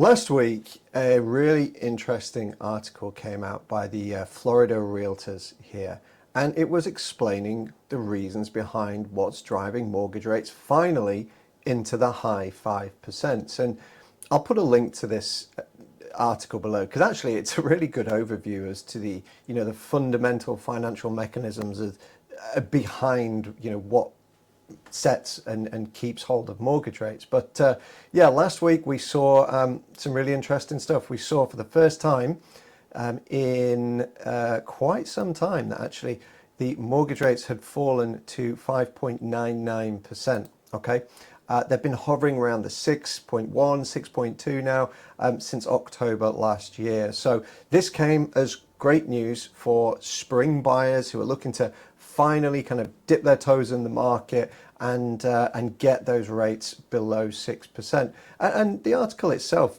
Last week, a really interesting article came out by the Florida realtors here, and it was explaining the reasons behind what's driving mortgage rates finally into the high 5%. And I'll put a link to this article below because actually it's a really good overview as to the fundamental financial mechanisms behind what sets and keeps hold of mortgage rates. But yeah, last week we saw some really interesting stuff. We saw for the first time in quite some time that actually the mortgage rates had fallen to 5.99%. Okay, they've been hovering around the 6.1, 6.2 now since October last year. So this came as great news for spring buyers who are looking to finally kind of dip their toes in the market and get those rates below 6%. And the article itself,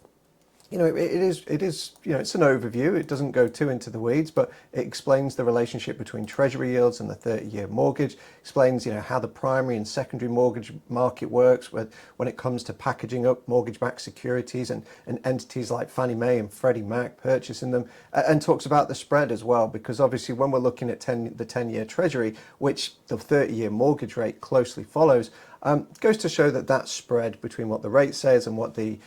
it is it's an overview. It doesn't go too into the weeds, but it explains the relationship between Treasury yields and the 30-year mortgage. Explains how the primary and secondary mortgage market works when it comes to packaging up mortgage-backed securities and entities like Fannie Mae and Freddie Mac purchasing them, and talks about the spread as well, because obviously when we're looking at the 10-year Treasury, which the 30-year mortgage rate closely follows, goes to show that spread between what the rate says and what the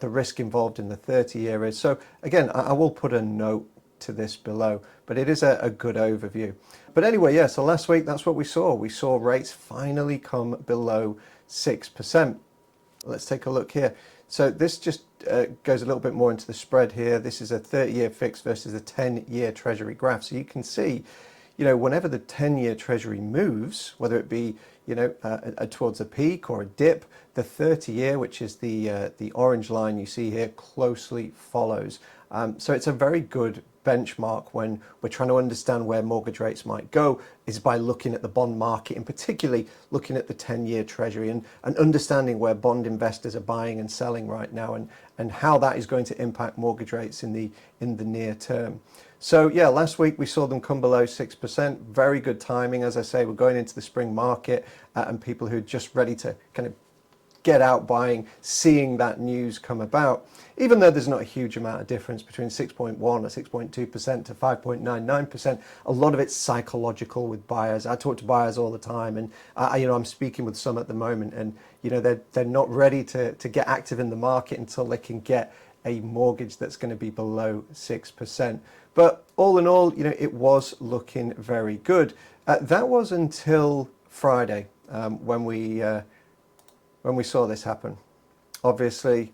risk involved in the 30-year is. So again, I will put a note to this below, but it is a good overview. But anyway, yeah, so last week that's what we saw. We saw rates finally come below 6%. Let's take a look here. So this just goes a little bit more into the spread here. This is a 30-year fix versus a 10-year Treasury graph. So you can see, whenever the 10-year Treasury moves, whether it be towards a peak or a dip, the 30-year, which is the orange line you see here, closely follows. So it's a very good benchmark when we're trying to understand where mortgage rates might go, is by looking at the bond market, and particularly looking at the 10-year Treasury and understanding where bond investors are buying and selling right now, and how that is going to impact mortgage rates in the near term. So yeah, last week we saw them come below 6%. Very good timing. As I say, we're going into the spring market, and people who are just ready to kind of get out buying, seeing that news come about. Even though there's not a huge amount of difference between 6.1 or 6.2% to 5.99%, a lot of it's psychological with buyers. I talk to buyers all the time, and I'm speaking with some at the moment, and they're not ready to get active in the market until they can get a mortgage that's going to be below 6%. But all in all, it was looking very good. That was until Friday, when we saw this happen. Obviously,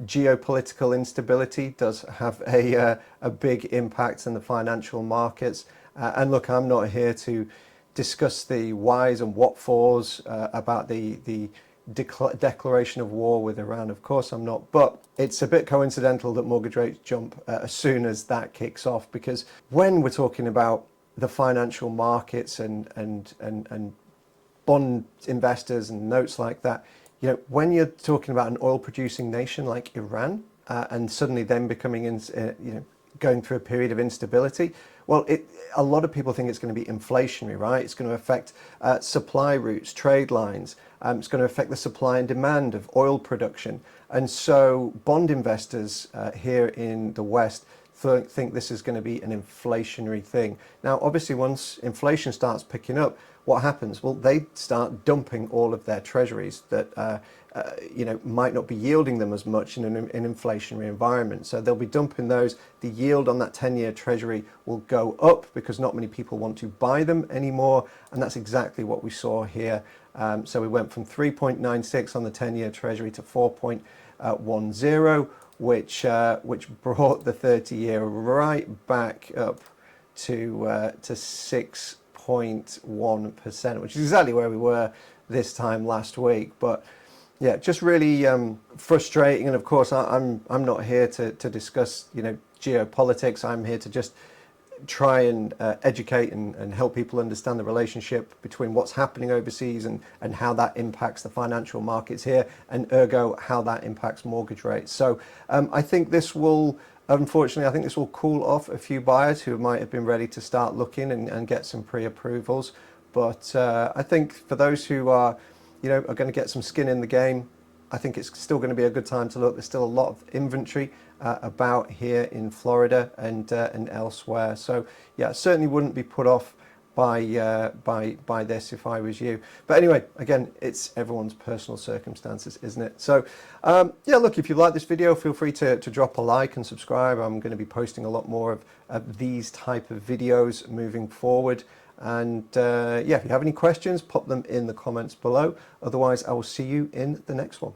geopolitical instability does have a big impact on the financial markets. And look, I'm not here to discuss the whys and what fors about the declaration of war with Iran. Of course I'm not, but it's a bit coincidental that mortgage rates jump as soon as that kicks off, because when we're talking about the financial markets and bond investors and notes like that, when you're talking about an oil producing nation like Iran, and suddenly them becoming going through a period of instability, well, a lot of people think it's going to be inflationary, right? It's going to affect supply routes, trade lines. It's going to affect the supply and demand of oil production. And so bond investors here in the West think this is going to be an inflationary thing. Now, obviously, once inflation starts picking up, what happens? Well, they start dumping all of their treasuries that might not be yielding them as much in an inflationary environment. So they'll be dumping those. The yield on that 10-year Treasury will go up because not many people want to buy them anymore, and that's exactly what we saw here. So we went from 3.96 on the 10-year Treasury to 4.10, which brought the 30-year right back up to 6.1%, which is exactly where we were this time last week. But yeah, just really frustrating. And of course, I'm not here to discuss geopolitics. I'm here to just try and educate and help people understand the relationship between what's happening overseas and how that impacts the financial markets here, and ergo how that impacts mortgage rates. So I think this will, unfortunately, cool off a few buyers who might have been ready to start looking and get some pre-approvals. But I think for those who are going to get some skin in the game, I think it's still going to be a good time to look. There's still a lot of inventory about here in Florida and elsewhere. So yeah, I certainly wouldn't be put off by this if I was you. But anyway, again, it's everyone's personal circumstances, isn't it? So yeah, look, if you like this video, feel free to drop a like and subscribe. I'm going to be posting a lot more of these type of videos moving forward. And yeah, if you have any questions, pop them in the comments below. Otherwise, I will see you in the next one.